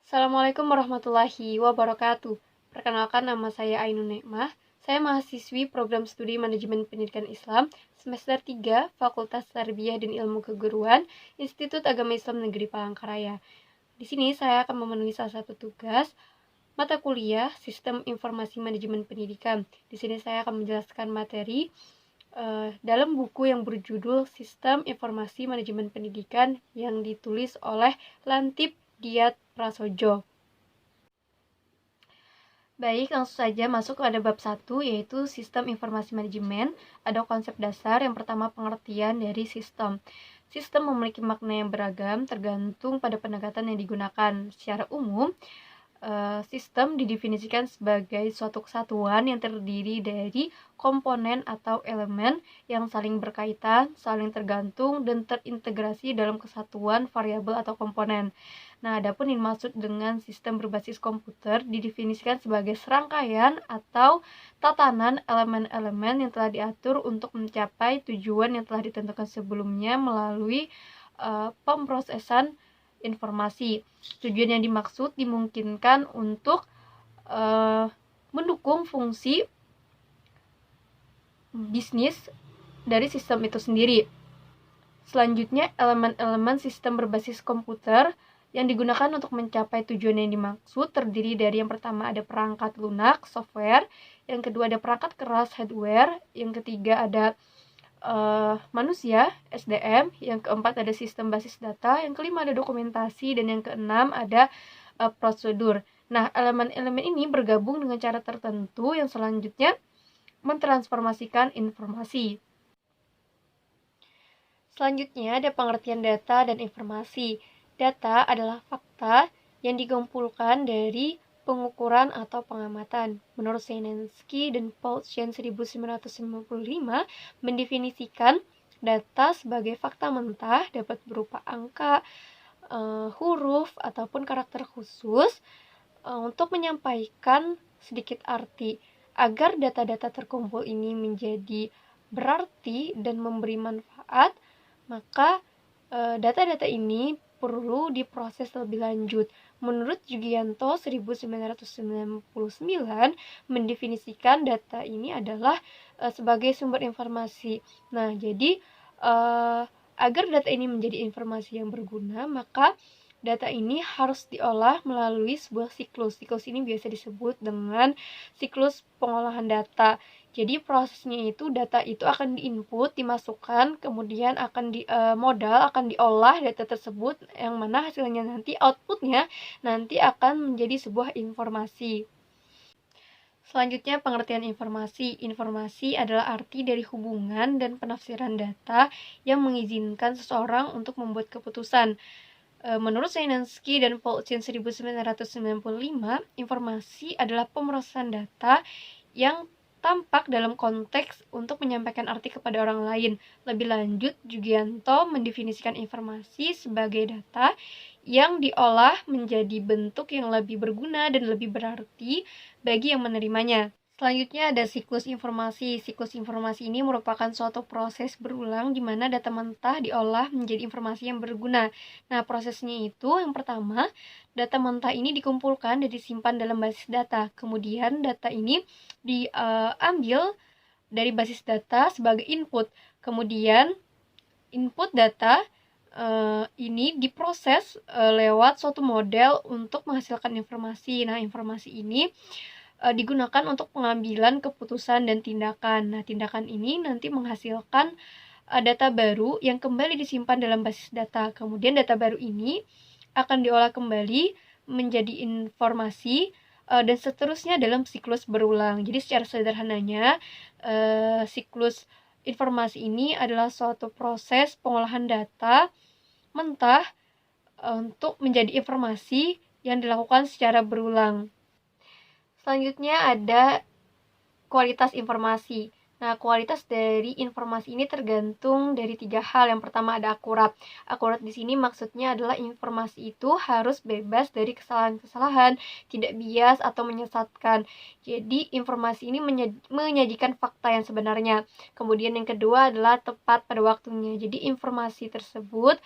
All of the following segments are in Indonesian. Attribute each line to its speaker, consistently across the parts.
Speaker 1: Assalamualaikum warahmatullahi wabarakatuh. Perkenalkan, nama saya Ainun Nekmah. Saya mahasiswi program studi Manajemen Pendidikan Islam semester 3 Fakultas Tarbiyah dan Ilmu Keguruan Institut Agama Islam Negeri Palangkaraya. Di sini saya akan memenuhi salah satu tugas mata kuliah Sistem Informasi Manajemen Pendidikan. Di sini saya akan menjelaskan materi dalam buku yang berjudul Sistem Informasi Manajemen Pendidikan yang ditulis oleh Lantip Diat Prasojo. Baik, langsung saja masuk pada bab 1, yaitu Sistem Informasi Manajemen. Ada konsep dasar. Yang pertama, pengertian dari sistem. Sistem memiliki makna yang beragam tergantung pada pendekatan yang digunakan. Secara umum, sistem didefinisikan sebagai suatu kesatuan yang terdiri dari komponen atau elemen yang saling berkaitan, saling tergantung, dan terintegrasi dalam kesatuan variabel atau komponen. Nah, adapun yang dimaksud dengan sistem berbasis komputer didefinisikan sebagai serangkaian atau tatanan elemen-elemen yang telah diatur untuk mencapai tujuan yang telah ditentukan sebelumnya melalui pemrosesan informasi. Tujuan yang dimaksud dimungkinkan untuk mendukung fungsi bisnis dari sistem itu sendiri. Selanjutnya, elemen-elemen sistem berbasis komputer yang digunakan untuk mencapai tujuan yang dimaksud terdiri dari yang pertama ada perangkat lunak, software, yang kedua ada perangkat keras, hardware, yang ketiga ada manusia, SDM, yang keempat ada sistem basis data, yang kelima ada dokumentasi, dan yang keenam ada prosedur. Nah, elemen-elemen ini bergabung dengan cara tertentu yang selanjutnya mentransformasikan informasi. Selanjutnya ada pengertian data dan informasi. Data adalah fakta yang dikumpulkan dari pengukuran atau pengamatan. Menurut Seinensky dan Paulsen 1995 mendefinisikan data sebagai fakta mentah dapat berupa angka, huruf, ataupun karakter khusus untuk menyampaikan sedikit arti. Agar data-data terkumpul ini menjadi berarti dan memberi manfaat, maka data-data ini perlu diproses lebih lanjut. Menurut Jugianto 1999 mendefinisikan data ini adalah sebagai sumber informasi. Nah, jadi agar data ini menjadi informasi yang berguna, maka data ini harus diolah melalui sebuah siklus. Siklus ini biasa disebut dengan siklus pengolahan data. Jadi prosesnya itu data itu akan diinput, dimasukkan, kemudian akan modal akan diolah data tersebut, yang mana hasilnya nanti outputnya nanti akan menjadi sebuah informasi. Selanjutnya pengertian informasi. Informasi adalah arti dari hubungan dan penafsiran data yang mengizinkan seseorang untuk membuat keputusan. Menurut Seinensky dan Paulsen 1995, informasi adalah pemrosesan data yang tampak dalam konteks untuk menyampaikan arti kepada orang lain. Lebih lanjut, Jugianto mendefinisikan informasi sebagai data yang diolah menjadi bentuk yang lebih berguna dan lebih berarti bagi yang menerimanya. Selanjutnya ada siklus informasi. Siklus informasi ini merupakan suatu proses berulang di mana data mentah diolah menjadi informasi yang berguna. Nah, prosesnya itu yang pertama, data mentah ini dikumpulkan dan disimpan dalam basis data. Kemudian data ini diambil dari basis data sebagai input. Kemudian input data ini diproses lewat suatu model untuk menghasilkan informasi. Nah, informasi ini digunakan untuk pengambilan keputusan dan tindakan. Nah, tindakan ini nanti menghasilkan data baru yang kembali disimpan dalam basis data. Kemudian data baru ini akan diolah kembali menjadi informasi dan seterusnya dalam siklus berulang. Jadi secara sederhananya, siklus informasi ini adalah suatu proses pengolahan data mentah untuk menjadi informasi yang dilakukan secara berulang. Selanjutnya ada kualitas informasi. Nah, kualitas dari informasi ini tergantung dari 3 hal. Yang pertama ada akurat. Akurat di sini maksudnya adalah informasi itu harus bebas dari kesalahan-kesalahan, tidak bias atau menyesatkan. Jadi, informasi ini menyajikan fakta yang sebenarnya. Kemudian yang kedua adalah tepat pada waktunya. Jadi, informasi tersebut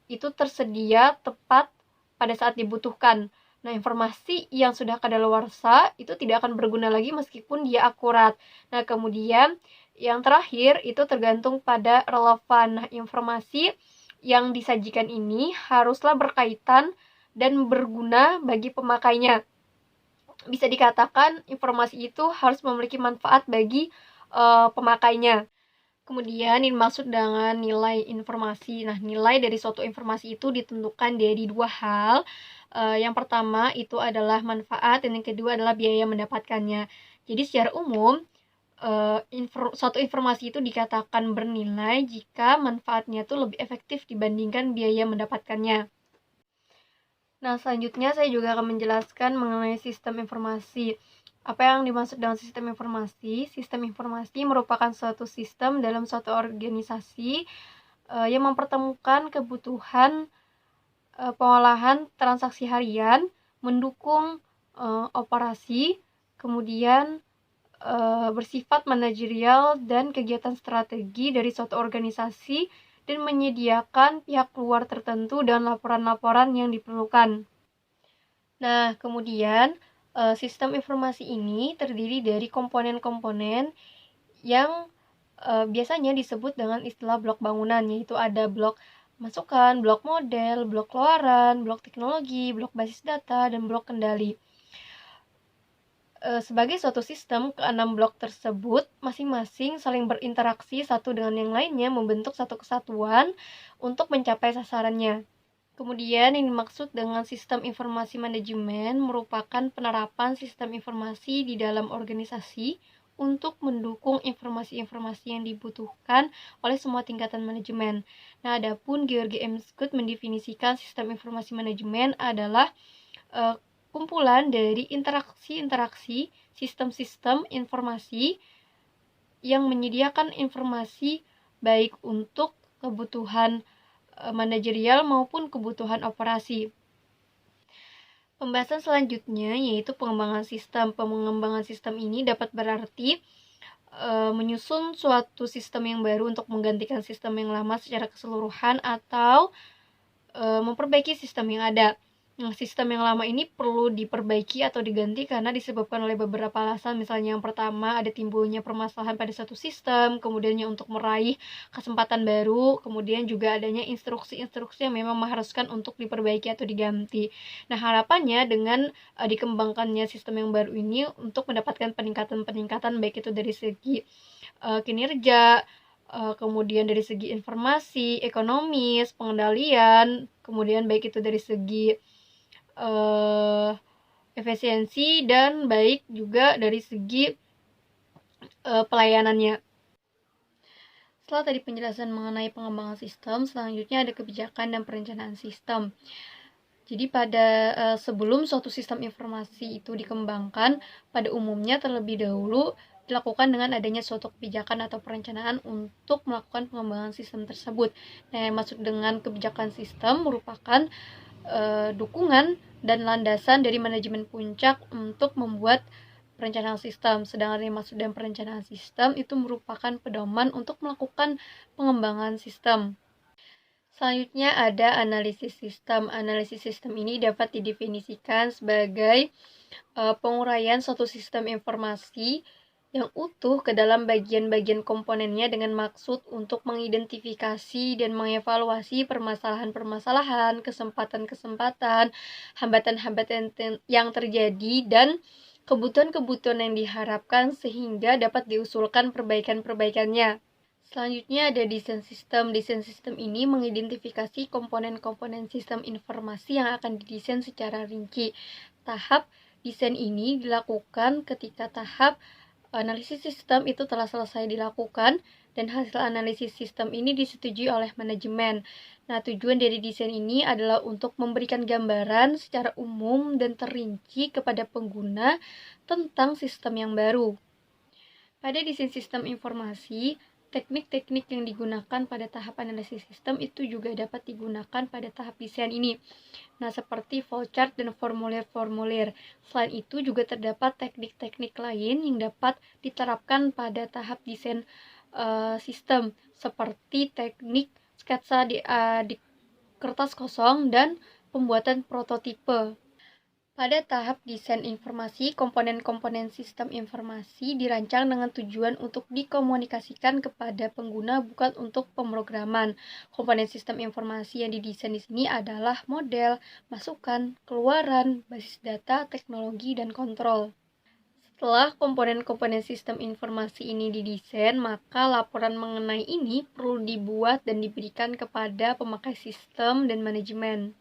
Speaker 1: itu tersedia tepat pada saat dibutuhkan. Nah, informasi yang sudah kadaluarsa itu tidak akan berguna lagi meskipun dia akurat. Nah, kemudian yang terakhir itu tergantung pada relevan. Nah, informasi yang disajikan ini haruslah berkaitan dan berguna bagi pemakainya. Bisa dikatakan informasi itu harus memiliki manfaat bagi pemakainya. Kemudian yang dimaksud dengan nilai informasi. Nah, nilai dari suatu informasi itu ditentukan dari dua hal. Yang pertama itu adalah manfaat dan yang kedua adalah biaya mendapatkannya. Jadi secara umum suatu informasi itu dikatakan bernilai jika manfaatnya itu lebih efektif dibandingkan biaya mendapatkannya. Nah, selanjutnya saya juga akan menjelaskan mengenai sistem informasi. Apa yang dimaksud dengan sistem informasi? Sistem informasi merupakan suatu sistem dalam suatu organisasi yang mempertemukan kebutuhan pengolahan transaksi harian, mendukung operasi, kemudian bersifat manajerial dan kegiatan strategi dari suatu organisasi dan menyediakan pihak luar tertentu dan laporan-laporan yang diperlukan. Nah, kemudian sistem informasi ini terdiri dari komponen-komponen yang biasanya disebut dengan istilah blok bangunan, yaitu ada blok masukan, blok model, blok keluaran, blok teknologi, blok basis data, dan blok kendali. Sebagai suatu sistem, keenam blok tersebut masing-masing saling berinteraksi satu dengan yang lainnya membentuk satu kesatuan untuk mencapai sasarannya. Kemudian yang dimaksud dengan sistem informasi manajemen merupakan penerapan sistem informasi di dalam organisasi untuk mendukung informasi-informasi yang dibutuhkan oleh semua tingkatan manajemen. Nah, adapun George M. Scott mendefinisikan sistem informasi manajemen adalah kumpulan dari interaksi-interaksi sistem-sistem informasi yang menyediakan informasi baik untuk kebutuhan manajerial maupun kebutuhan operasi. Pembahasan selanjutnya yaitu pengembangan sistem. Pengembangan sistem ini dapat berarti menyusun suatu sistem yang baru untuk menggantikan sistem yang lama secara keseluruhan atau memperbaiki sistem yang ada. Nah, sistem yang lama ini perlu diperbaiki atau diganti karena disebabkan oleh beberapa alasan. Misalnya yang pertama ada timbulnya permasalahan pada satu sistem, kemudiannya untuk meraih kesempatan baru, kemudian juga adanya instruksi-instruksi yang memang mengharuskan untuk diperbaiki atau diganti. Nah, harapannya dengan dikembangkannya sistem yang baru ini untuk mendapatkan peningkatan-peningkatan baik itu dari segi kinerja, kemudian dari segi informasi, ekonomis, pengendalian, kemudian baik itu dari segi efisiensi dan baik juga dari segi pelayanannya. Setelah tadi penjelasan mengenai pengembangan sistem, selanjutnya ada kebijakan dan perencanaan sistem. Jadi pada sebelum suatu sistem informasi itu dikembangkan, pada umumnya terlebih dahulu dilakukan dengan adanya suatu kebijakan atau perencanaan untuk melakukan pengembangan sistem tersebut. Nah, yang maksud dengan kebijakan sistem merupakan dukungan dan landasan dari manajemen puncak untuk membuat perencanaan sistem. Sedangkan yang maksud dengan perencanaan sistem itu merupakan pedoman untuk melakukan pengembangan sistem. Selanjutnya ada analisis sistem. Analisis sistem ini dapat didefinisikan sebagai penguraian suatu sistem informasi yang utuh ke dalam bagian-bagian komponennya dengan maksud untuk mengidentifikasi dan mengevaluasi permasalahan-permasalahan, kesempatan-kesempatan, hambatan-hambatan yang terjadi, dan kebutuhan-kebutuhan yang diharapkan sehingga dapat diusulkan perbaikan-perbaikannya. Selanjutnya ada desain sistem. Desain sistem ini mengidentifikasi komponen-komponen sistem informasi yang akan didesain secara rinci. Tahap desain ini dilakukan ketika tahap analisis sistem itu telah selesai dilakukan dan hasil analisis sistem ini disetujui oleh manajemen. Nah, tujuan dari desain ini adalah untuk memberikan gambaran secara umum dan terinci kepada pengguna tentang sistem yang baru. Pada desain sistem informasi, teknik-teknik yang digunakan pada tahap analisis sistem itu juga dapat digunakan pada tahap desain ini. Nah, seperti flowchart dan formulir-formulir. Selain itu juga terdapat teknik-teknik lain yang dapat diterapkan pada tahap desain sistem, seperti teknik sketsa di kertas kosong dan pembuatan prototipe. Pada tahap desain informasi, komponen-komponen sistem informasi dirancang dengan tujuan untuk dikomunikasikan kepada pengguna, bukan untuk pemrograman. Komponen sistem informasi yang didesain di sini adalah model, masukan, keluaran, basis data, teknologi, dan kontrol. Setelah komponen-komponen sistem informasi ini didesain, maka laporan mengenai ini perlu dibuat dan diberikan kepada pemakai sistem dan manajemen.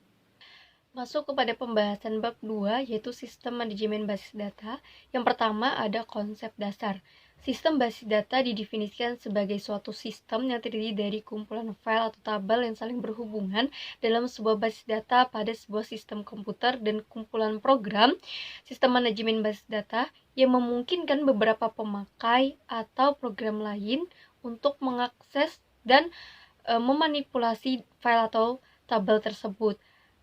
Speaker 1: Masuk kepada pembahasan bab 2, yaitu sistem manajemen basis data. Yang pertama ada konsep dasar. Sistem basis data didefinisikan sebagai suatu sistem yang terdiri dari kumpulan file atau tabel yang saling berhubungan dalam sebuah basis data pada sebuah sistem komputer dan kumpulan program. Sistem manajemen basis data yang memungkinkan beberapa pemakai atau program lain untuk mengakses dan memanipulasi file atau tabel tersebut.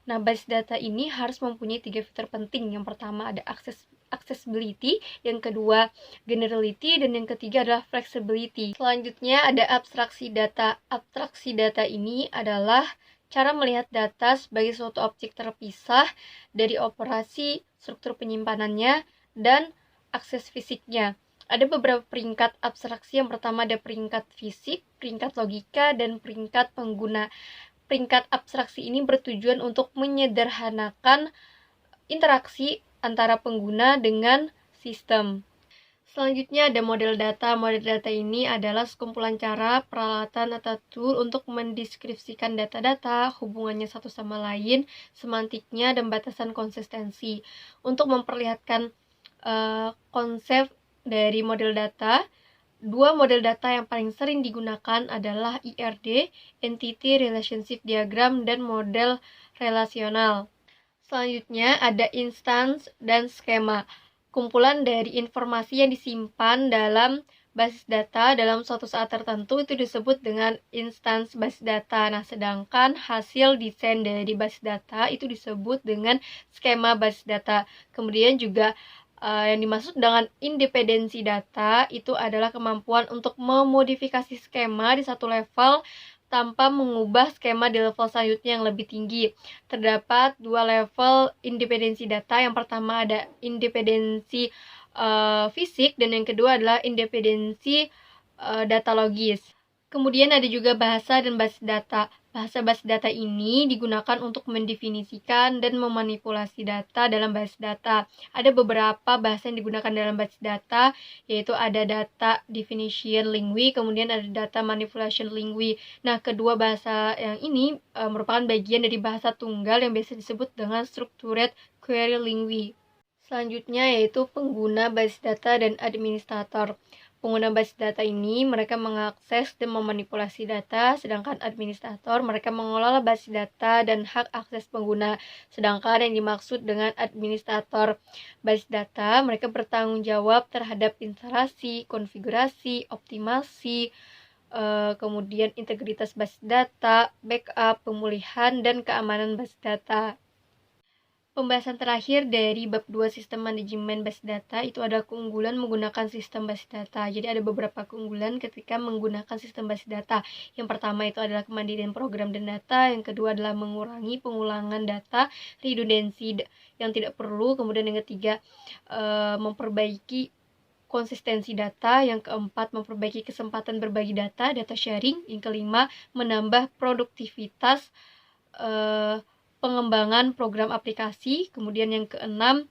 Speaker 1: Nah, basis data ini harus mempunyai 3 fitur penting. Yang pertama ada accessibility, yang kedua generality, dan yang ketiga adalah flexibility. Selanjutnya ada abstraksi data. Abstraksi data ini adalah cara melihat data sebagai suatu objek terpisah dari operasi, struktur penyimpanannya, dan akses fisiknya. Ada beberapa peringkat abstraksi. Yang pertama ada peringkat fisik, peringkat logika, dan peringkat pengguna. Peringkat abstraksi ini bertujuan untuk menyederhanakan interaksi antara pengguna dengan sistem. Selanjutnya ada model data. Model data ini adalah sekumpulan cara, peralatan, atau tool untuk mendeskripsikan data-data, hubungannya satu sama lain, semantiknya, dan batasan konsistensi. Untuk memperlihatkan konsep dari model data, dua model data yang paling sering digunakan adalah IRD, Entity Relationship Diagram, dan model relasional. Selanjutnya ada instance dan skema. Kumpulan dari informasi yang disimpan dalam basis data dalam suatu saat tertentu itu disebut dengan instance basis data. Nah, sedangkan hasil desain dari basis data itu disebut dengan skema basis data. Kemudian juga yang dimaksud dengan independensi data itu adalah kemampuan untuk memodifikasi skema di satu level tanpa mengubah skema di level selanjutnya yang lebih tinggi. Terdapat dua level independensi data. Yang pertama ada independensi fisik, dan yang kedua adalah independensi data logis. Kemudian ada juga bahasa dan basis data. Bahasa basis data ini digunakan untuk mendefinisikan dan memanipulasi data dalam basis data. Ada beberapa bahasa yang digunakan dalam basis data, yaitu ada data definition linguist, kemudian ada data manipulation linguist. Nah, kedua bahasa yang ini merupakan bagian dari bahasa tunggal yang biasa disebut dengan structured query linguist. Selanjutnya yaitu pengguna basis data dan administrator. Pengguna basis data ini mereka mengakses dan memanipulasi data, sedangkan administrator mereka mengelola basis data dan hak akses pengguna. Sedangkan yang dimaksud dengan administrator basis data, mereka bertanggung jawab terhadap instalasi, konfigurasi, optimasi, kemudian integritas basis data, backup, pemulihan, dan keamanan basis data. Pembahasan terakhir dari bab 2 sistem manajemen basis data itu adalah keunggulan menggunakan sistem basis data. Jadi ada beberapa keunggulan ketika menggunakan sistem basis data. Yang pertama itu adalah kemandirian program dan data, yang kedua adalah mengurangi pengulangan data, redundansi yang tidak perlu, kemudian yang ketiga memperbaiki konsistensi data, yang keempat memperbaiki kesempatan berbagi data, data sharing, yang kelima menambah produktivitas pengembangan program aplikasi, kemudian yang keenam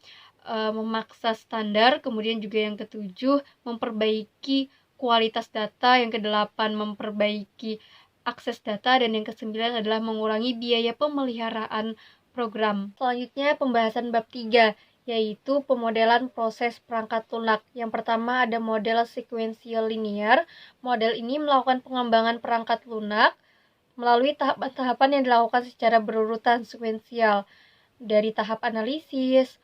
Speaker 1: memaksa standar, kemudian juga yang ketujuh memperbaiki kualitas data, yang kedelapan memperbaiki akses data, dan yang kesembilan adalah mengurangi biaya pemeliharaan program. Selanjutnya pembahasan bab 3, yaitu pemodelan proses perangkat lunak. Yang pertama ada model sequential linear. Model ini melakukan pengembangan perangkat lunak melalui tahapan-tahapan yang dilakukan secara berurutan sekuensial, dari tahap analisis,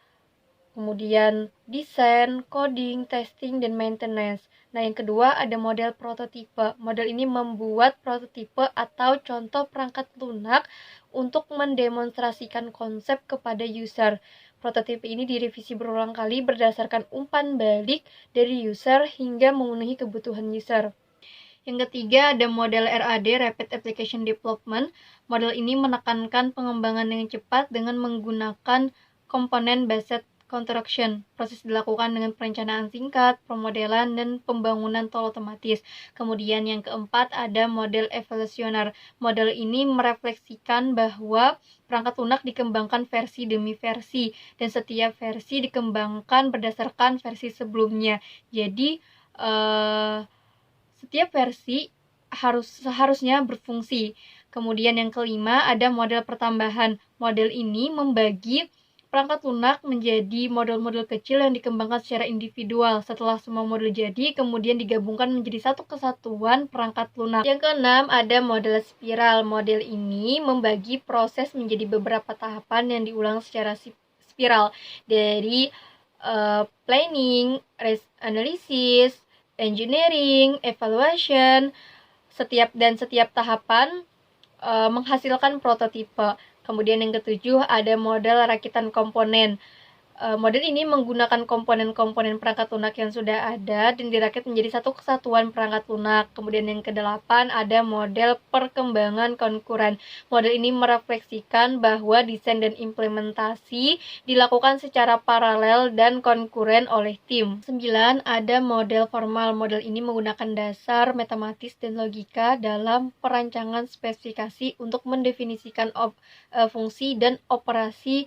Speaker 1: kemudian desain, coding, testing, dan maintenance. Nah, yang kedua ada model prototipe. Model ini membuat prototipe atau contoh perangkat lunak untuk mendemonstrasikan konsep kepada user. Prototipe ini direvisi berulang kali berdasarkan umpan balik dari user hingga memenuhi kebutuhan user. Yang ketiga ada model RAD, Rapid Application Development. Model ini menekankan pengembangan yang cepat dengan menggunakan component based construction. Proses dilakukan dengan perencanaan singkat, pemodelan, dan pembangunan tol otomatis. Kemudian yang keempat ada model evolusioner. Model ini merefleksikan bahwa perangkat lunak dikembangkan versi demi versi, dan setiap versi dikembangkan berdasarkan versi sebelumnya. Jadi, setiap versi seharusnya berfungsi. Kemudian yang kelima ada model pertambahan. Model ini membagi perangkat lunak menjadi model-model kecil yang dikembangkan secara individual. Setelah semua model jadi, kemudian digabungkan menjadi satu kesatuan perangkat lunak. Yang keenam ada model spiral. Model ini membagi proses menjadi beberapa tahapan yang diulang secara spiral, dari planning, risk analysis, engineering, evaluation. Setiap tahapan menghasilkan prototipe. Kemudian yang ketujuh ada model rakitan komponen. Model ini menggunakan komponen-komponen perangkat lunak yang sudah ada dan dirakit menjadi satu kesatuan perangkat lunak. Kemudian yang kedelapan ada model perkembangan konkuren. Model ini merefleksikan bahwa desain dan implementasi dilakukan secara paralel dan konkuren oleh tim. 9 ada model formal. Model ini menggunakan dasar matematis dan logika dalam perancangan spesifikasi untuk mendefinisikan fungsi dan operasi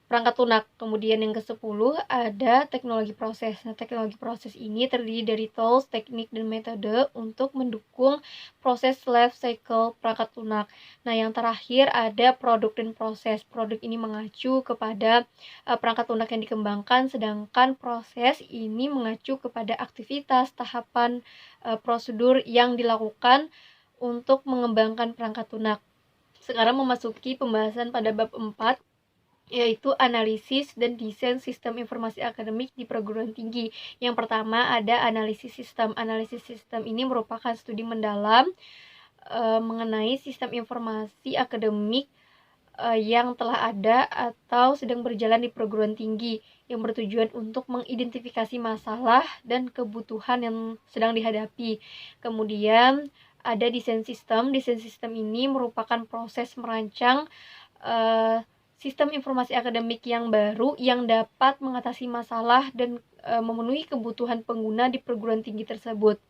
Speaker 1: perangkat lunak. Kemudian yang ke-10 ada teknologi proses. Nah, teknologi proses ini terdiri dari tools, teknik, dan metode untuk mendukung proses life cycle perangkat lunak. Nah, yang terakhir ada produk dan proses. Produk ini mengacu kepada perangkat lunak yang dikembangkan, sedangkan proses ini mengacu kepada aktivitas, tahapan, prosedur yang dilakukan untuk mengembangkan perangkat lunak. Sekarang memasuki pembahasan pada bab 4, yaitu analisis dan desain sistem informasi akademik di perguruan tinggi. Yang pertama ada analisis sistem. Analisis sistem ini merupakan studi mendalam mengenai sistem informasi akademik yang telah ada atau sedang berjalan di perguruan tinggi, yang bertujuan untuk mengidentifikasi masalah dan kebutuhan yang sedang dihadapi. Kemudian ada desain sistem. Desain sistem ini merupakan proses merancang sistem informasi akademik yang baru yang dapat mengatasi masalah dan memenuhi kebutuhan pengguna di perguruan tinggi tersebut.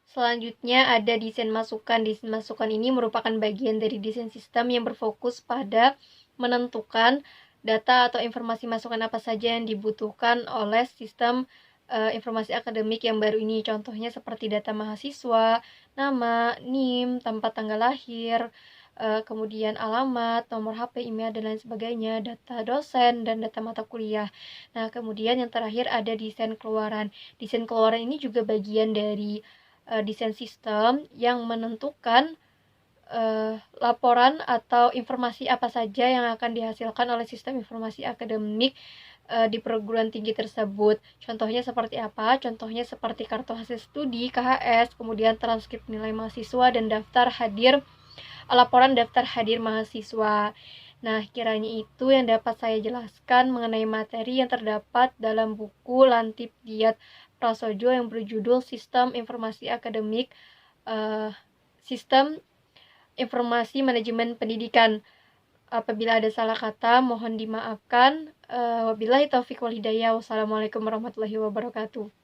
Speaker 1: Selanjutnya ada desain masukan. Desain masukan ini merupakan bagian dari desain sistem yang berfokus pada menentukan data atau informasi masukan apa saja yang dibutuhkan oleh sistem informasi akademik yang baru ini. Contohnya seperti data mahasiswa, nama, NIM, tempat tanggal lahir, kemudian alamat, nomor HP, email, dan lain sebagainya, data dosen, dan data mata kuliah. Nah, kemudian yang terakhir ada desain keluaran. Desain keluaran ini juga bagian dari desain sistem yang menentukan laporan atau informasi apa saja yang akan dihasilkan oleh sistem informasi akademik di perguruan tinggi tersebut. Contohnya seperti apa? Contohnya seperti kartu hasil studi, KHS, kemudian transkrip nilai mahasiswa, dan laporan daftar hadir mahasiswa. Nah, kiranya itu yang dapat saya jelaskan mengenai materi yang terdapat dalam buku Lantip Diat Prasojo yang berjudul Sistem Informasi Akademik, Sistem Informasi Manajemen Pendidikan. Apabila ada salah kata, mohon dimaafkan. Wabillahi taufiq wal hidayah. Wassalamualaikum warahmatullahi wabarakatuh.